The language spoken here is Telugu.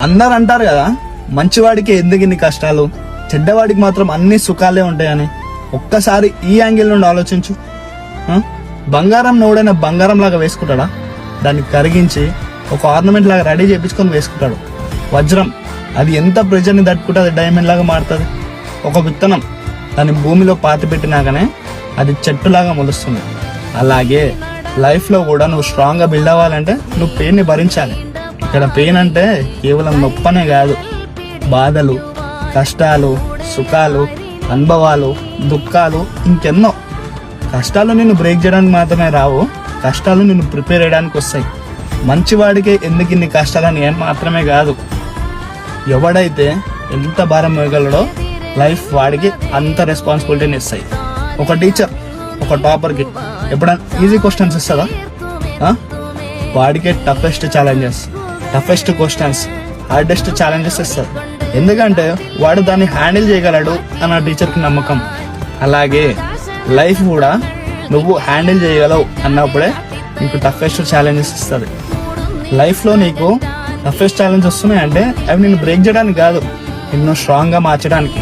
అందరు అంటారు కదా, మంచివాడికి ఎందుకు ఇన్ని కష్టాలు, చెడ్డవాడికి మాత్రం అన్ని సుఖాలే ఉంటాయని. ఒక్కసారి ఈ యాంగిల్ నుండి ఆలోచించు. బంగారం నోడైనా బంగారం లాగా వేసుకుంటాడా? దాన్ని కరిగించి ఒక ఆర్నమెంట్ లాగా రెడీ చేయించుకొని వేసుకుంటాడు. వజ్రం అది ఎంత ప్రెజర్ని తట్టుకుంటే అది డైమండ్ లాగా మారుతుంది. ఒక విత్తనం దాన్ని భూమిలో పాతి పెట్టినాకనే అది చెట్టులాగా మొలుస్తుంది. అలాగే లైఫ్లో కూడా నువ్వు స్ట్రాంగ్గా బిల్డ్ అవ్వాలంటే నువ్వు పెయిన్ని భరించాలి. ఇక్కడ పెయిన్ అంటే కేవలం నొప్పనే కాదు, బాధలు, కష్టాలు, సుఖాలు, అనుభవాలు, దుఃఖాలు, ఇంకెన్నో. కష్టాలు నిన్ను బ్రేక్ చేయడానికి మాత్రమే రావు, కష్టాలు నిన్ను ప్రిపేర్ చేయడానికి వస్తాయి. మంచివాడికే ఎందుకు ఇన్ని కష్టాలని ఏం మాత్రమే కాదు, ఎవడైతే ఎంత భారం ఇవ్వగలడో లైఫ్ వాడికి అంత రెస్పాన్సిబిలిటీని ఇస్తాయి. ఒక టీచర్ ఒక టాపర్కి ఎప్పుడైనా ఈజీ క్వశ్చన్స్ ఇస్తుందా? వాడికే టఫెస్ట్ క్వశ్చన్స్, హార్డెస్ట్ ఛాలెంజెస్ ఇస్తారు. ఎందుకంటే వాడు దాన్ని హ్యాండిల్ చేయగలడు అన్న టీచర్కి నమ్మకం. అలాగే లైఫ్ కూడా నువ్వు హ్యాండిల్ చేయగలవు అన్నప్పుడే నీకు టఫెస్ట్ ఛాలెంజెస్ ఇస్తుంది. లైఫ్లో నీకు టఫెస్ట్ ఛాలెంజ్ వస్తున్నాయంటే అవి నిన్ను బ్రేక్ చేయడానికి కాదు, నిన్ను స్ట్రాంగ్గా మార్చడానికి.